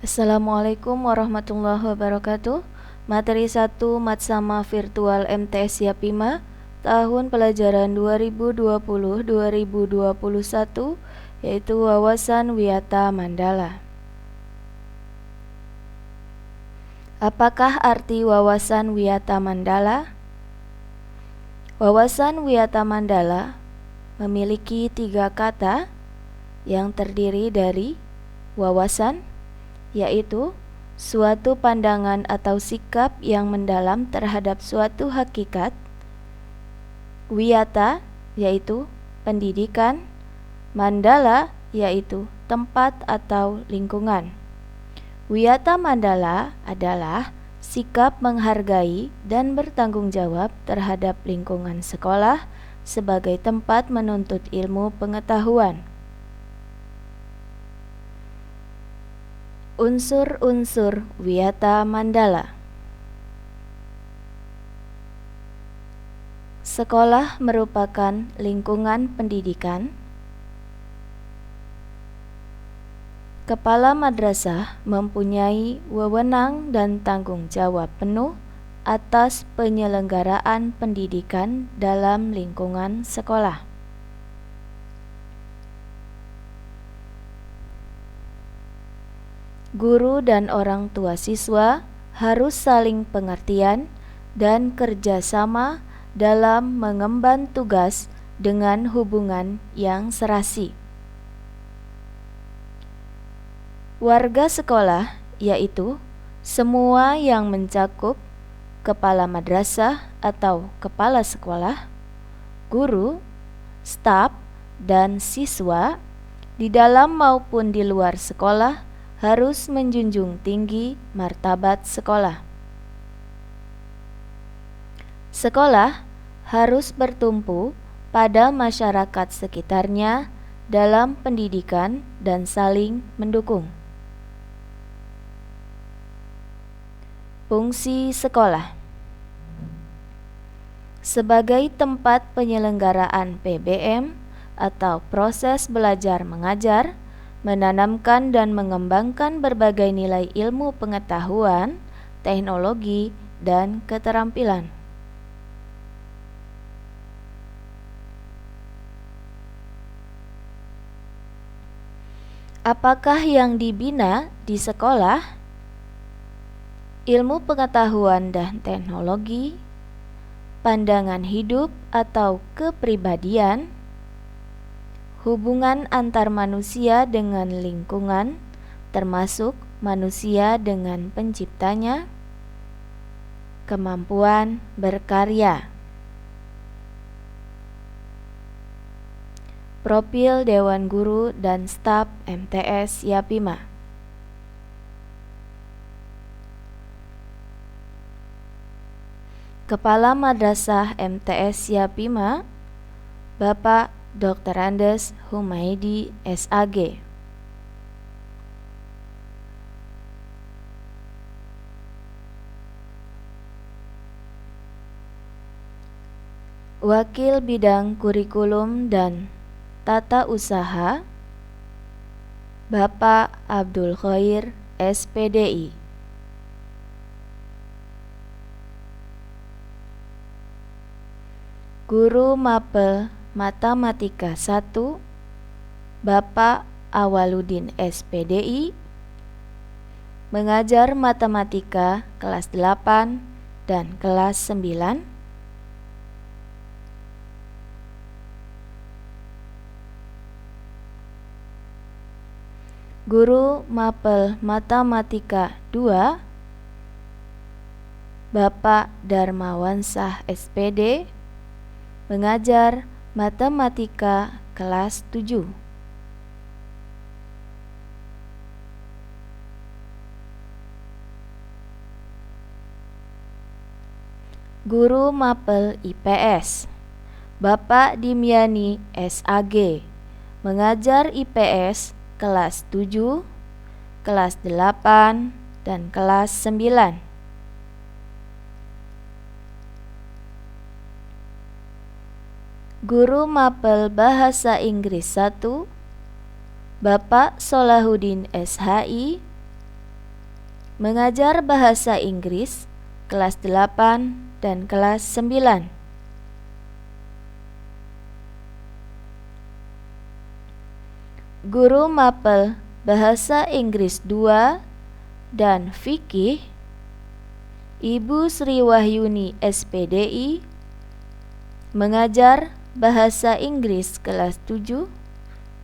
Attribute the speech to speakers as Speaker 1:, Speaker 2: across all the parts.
Speaker 1: Assalamualaikum warahmatullahi wabarakatuh. Materi 1 Matsama Virtual MTS Yapima tahun pelajaran 2020-2021 yaitu wawasan Wiyata Mandala. Apakah arti wawasan Wiyata Mandala? Wawasan Wiyata Mandala memiliki 3 kata yang terdiri dari wawasan, yaitu suatu pandangan atau sikap yang mendalam terhadap suatu hakikat. Wiyata, yaitu pendidikan. Mandala, yaitu tempat atau lingkungan. Wiyata Mandala adalah sikap menghargai dan bertanggung jawab terhadap lingkungan sekolah sebagai tempat menuntut ilmu pengetahuan. Unsur-unsur Wiyata Mandala. Sekolah merupakan lingkungan pendidikan. Kepala madrasah mempunyai wewenang dan tanggung jawab penuh atas penyelenggaraan pendidikan dalam lingkungan sekolah. Guru dan orang tua siswa harus saling pengertian dan kerjasama dalam mengemban tugas dengan hubungan yang serasi. Warga sekolah, yaitu semua yang mencakup kepala madrasah atau kepala sekolah, guru, staf, dan siswa di dalam maupun di luar sekolah harus menjunjung tinggi martabat sekolah. Sekolah harus bertumpu pada masyarakat sekitarnya dalam pendidikan dan saling mendukung. Fungsi sekolah sebagai tempat penyelenggaraan PBM atau proses belajar mengajar, menanamkan dan mengembangkan berbagai nilai ilmu pengetahuan, teknologi, dan keterampilan. Apakah yang dibina di sekolah? Ilmu pengetahuan dan teknologi, pandangan hidup atau kepribadian, hubungan antar manusia dengan lingkungan, termasuk manusia dengan penciptanya, kemampuan berkarya. Profil Dewan Guru dan Staf MTS Yapima. Kepala Madrasah MTS Yapima, Bapak Dr. Andes Humaydi SAG. Wakil Bidang Kurikulum dan Tata Usaha, Bapak Abdul Khair SPDI. Guru Mapel Matematika 1, Bapak Awaludin SPDI, mengajar matematika kelas 8 dan kelas 9. Guru Mapel Matematika 2, Bapak Darmawansah SPD, mengajar matematika kelas 7. Guru Mapel IPS, Bapak Dimyani SAG, mengajar IPS kelas 7, kelas 8, dan kelas 9. Guru Mapel Bahasa Inggris 1, Bapak Solahuddin SHI, Mengajar bahasa Inggris kelas 8 dan kelas 9. Guru mapel bahasa Inggris 2 dan fikih Ibu Sri Wahyuni SPDI. Mengajar bahasa Inggris kelas 7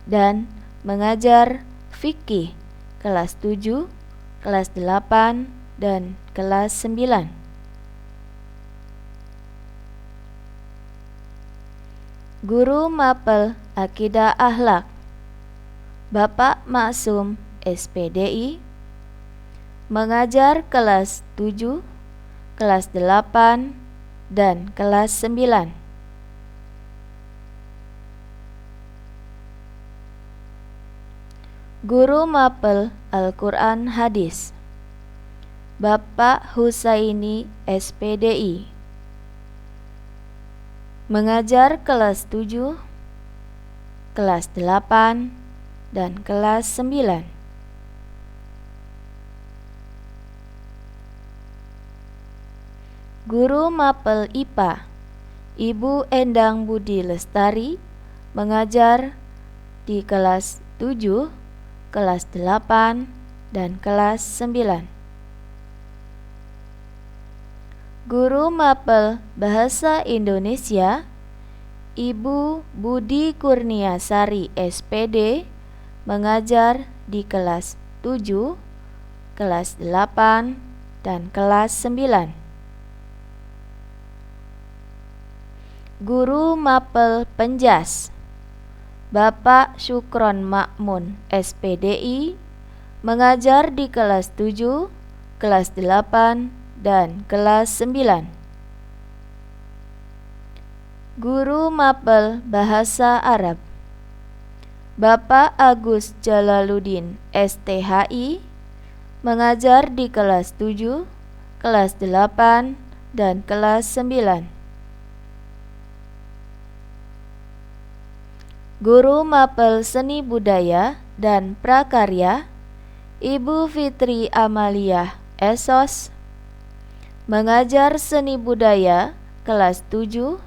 Speaker 1: dan mengajar fikih kelas 7, kelas 8 dan kelas 9. Guru mapel akidah akhlak Bapak Maksum SPDI. Mengajar kelas 7, kelas 8 dan kelas 9. Guru mapel Al-Quran Hadis Bapak Husaini SPDI. Mengajar kelas 7, kelas 8 dan kelas 9. Guru mapel IPA Ibu Endang Budi Lestari. Mengajar di kelas 7, kelas 8 dan kelas 9. Guru mapel bahasa Indonesia Ibu Budi Kurniasari SPD. Mengajar di kelas 7, kelas 8 dan kelas 9. Guru mapel Penjas Bapak Syukron Makmun SPDI. Mengajar di kelas 7, kelas 8 dan kelas 9. Guru mapel bahasa Arab Bapak Agus Jalaluddin STHI. Mengajar di kelas 7, kelas 8 dan kelas 9. Guru mapel seni budaya dan prakarya Ibu Fitri Amalia Esos. Mengajar seni budaya kelas 7,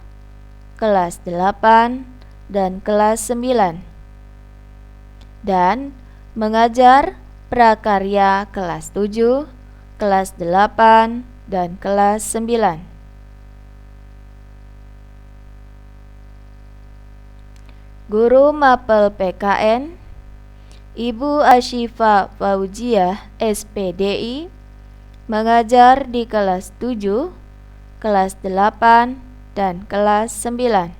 Speaker 1: kelas 8 dan kelas 9. Dan mengajar prakarya kelas 7, kelas 8 dan kelas 9. Guru mapel PKN Ibu Ashifa Fauziah SPDI. Mengajar di kelas 7, kelas 8 dan kelas 9.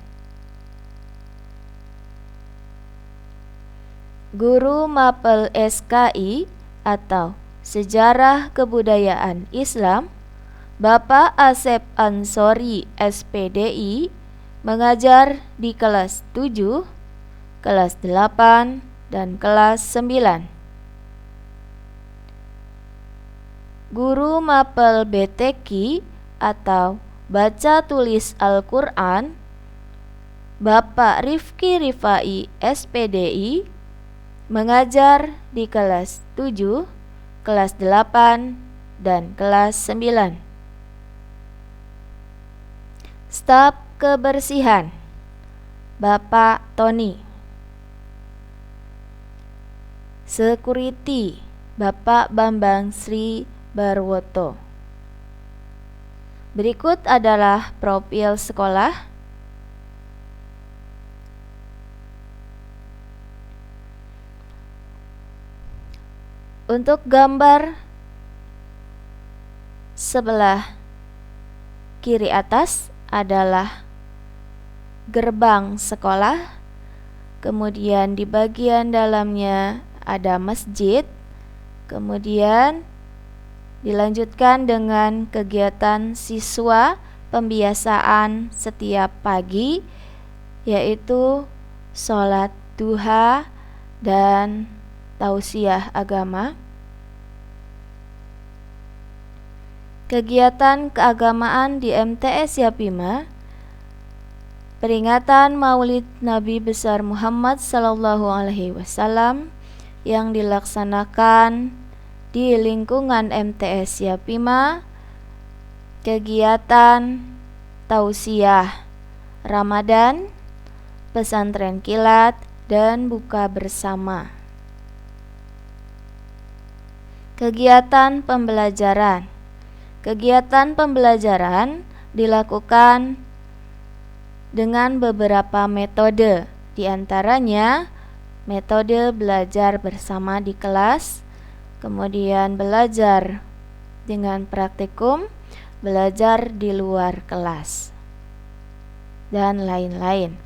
Speaker 1: Guru mapel SKI atau Sejarah Kebudayaan Islam Bapak Asep Ansori SPDI. Mengajar di kelas 7, kelas 8 dan kelas 9. Guru mapel BTQ atau Baca Tulis Al-Quran Bapak Rifki Rifai SPDI. Mengajar di kelas 7, kelas 8 dan kelas 9. Staf kebersihan Bapak Tony. Security Bapak Bambang Sri Barwoto. Berikut adalah profil sekolah. Untuk gambar sebelah kiri atas adalah gerbang sekolah. Kemudian di bagian dalamnya ada masjid. Kemudian dilanjutkan dengan kegiatan siswa pembiasaan setiap pagi, yaitu sholat duha dan tausiah agama. Kegiatan keagamaan di MTS Yapima, peringatan Maulid Nabi besar Muhammad SAW yang dilaksanakan di lingkungan MTS Yapima, kegiatan tausiah Ramadan, pesantren kilat, dan buka bersama. Kegiatan pembelajaran. Kegiatan pembelajaran dilakukan dengan beberapa metode, di antaranya metode belajar bersama di kelas, kemudian belajar dengan praktikum, belajar di luar kelas, dan lain-lain.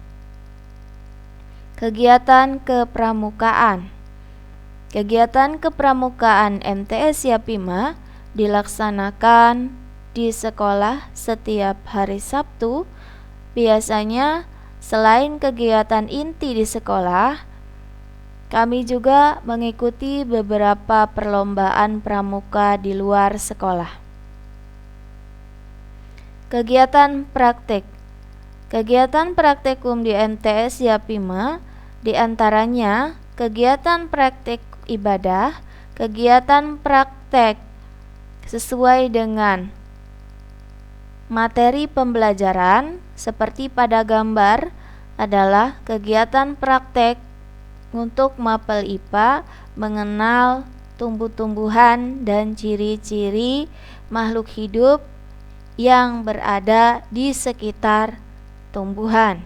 Speaker 1: Kegiatan kepramukaan. Kegiatan kepramukaan MTS Yapima dilaksanakan di sekolah setiap hari Sabtu. Biasanya selain kegiatan inti di sekolah, kami juga mengikuti beberapa perlombaan pramuka di luar sekolah. Kegiatan praktik. Kegiatan praktikum di MTS Yapima diantaranya kegiatan praktik ibadah, kegiatan praktek sesuai dengan materi pembelajaran, seperti pada gambar adalah kegiatan praktek untuk mapel IPA mengenal tumbuh-tumbuhan dan ciri-ciri makhluk hidup yang berada di sekitar tumbuhan.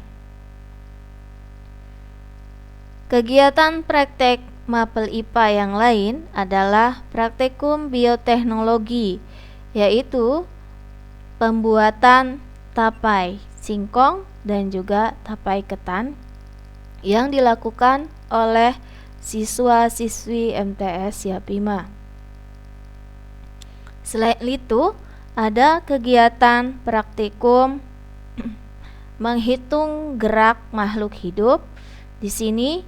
Speaker 1: Kegiatan praktek mapel IPA yang lain adalah praktikum bioteknologi, yaitu pembuatan tapai singkong dan juga tapai ketan yang dilakukan oleh siswa-siswi MTS Yapima. Selain itu, ada kegiatan praktikum menghitung gerak makhluk hidup. Di sini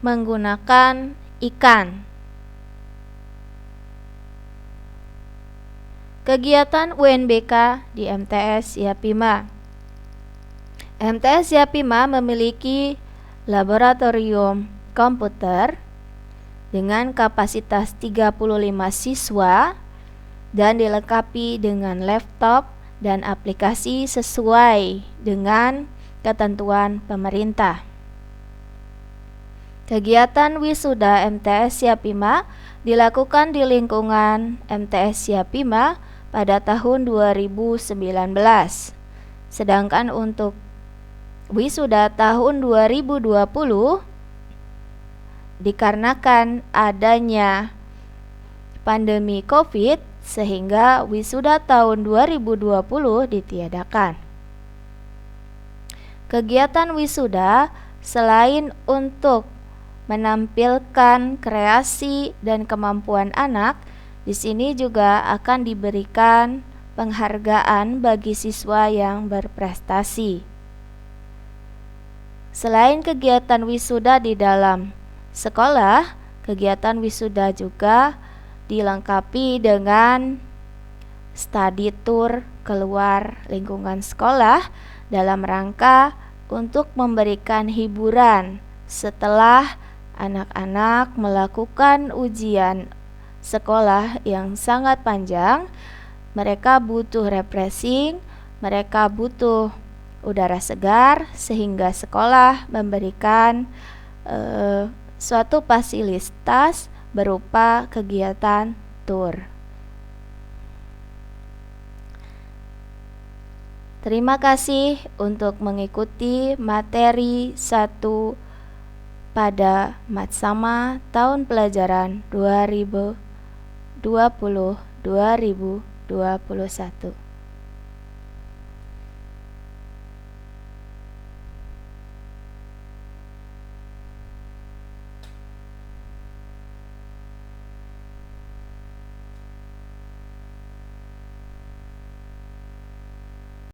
Speaker 1: menggunakan ikan. Kegiatan UNBK di MTS Yapima. MTS Yapima memiliki laboratorium komputer dengan kapasitas 35 siswa dan dilengkapi dengan laptop dan aplikasi sesuai dengan ketentuan pemerintah. Kegiatan wisuda MTS Yapima dilakukan di lingkungan MTS Yapima pada tahun 2019. Sedangkan untuk wisuda tahun 2020 dikarenakan adanya pandemi COVID sehingga wisuda tahun 2020 ditiadakan. Kegiatan wisuda selain untuk menampilkan kreasi dan kemampuan anak, di sini juga akan diberikan penghargaan bagi siswa yang berprestasi. Selain kegiatan wisuda di dalam sekolah, kegiatan wisuda juga dilengkapi dengan study tour keluar lingkungan sekolah dalam rangka untuk memberikan hiburan setelah anak-anak melakukan ujian sekolah yang sangat panjang. Mereka butuh refreshing, mereka butuh udara segar, sehingga sekolah memberikan suatu fasilitas berupa kegiatan tour. Terima kasih untuk mengikuti materi 1 pada Matsama tahun pelajaran 2020-2021.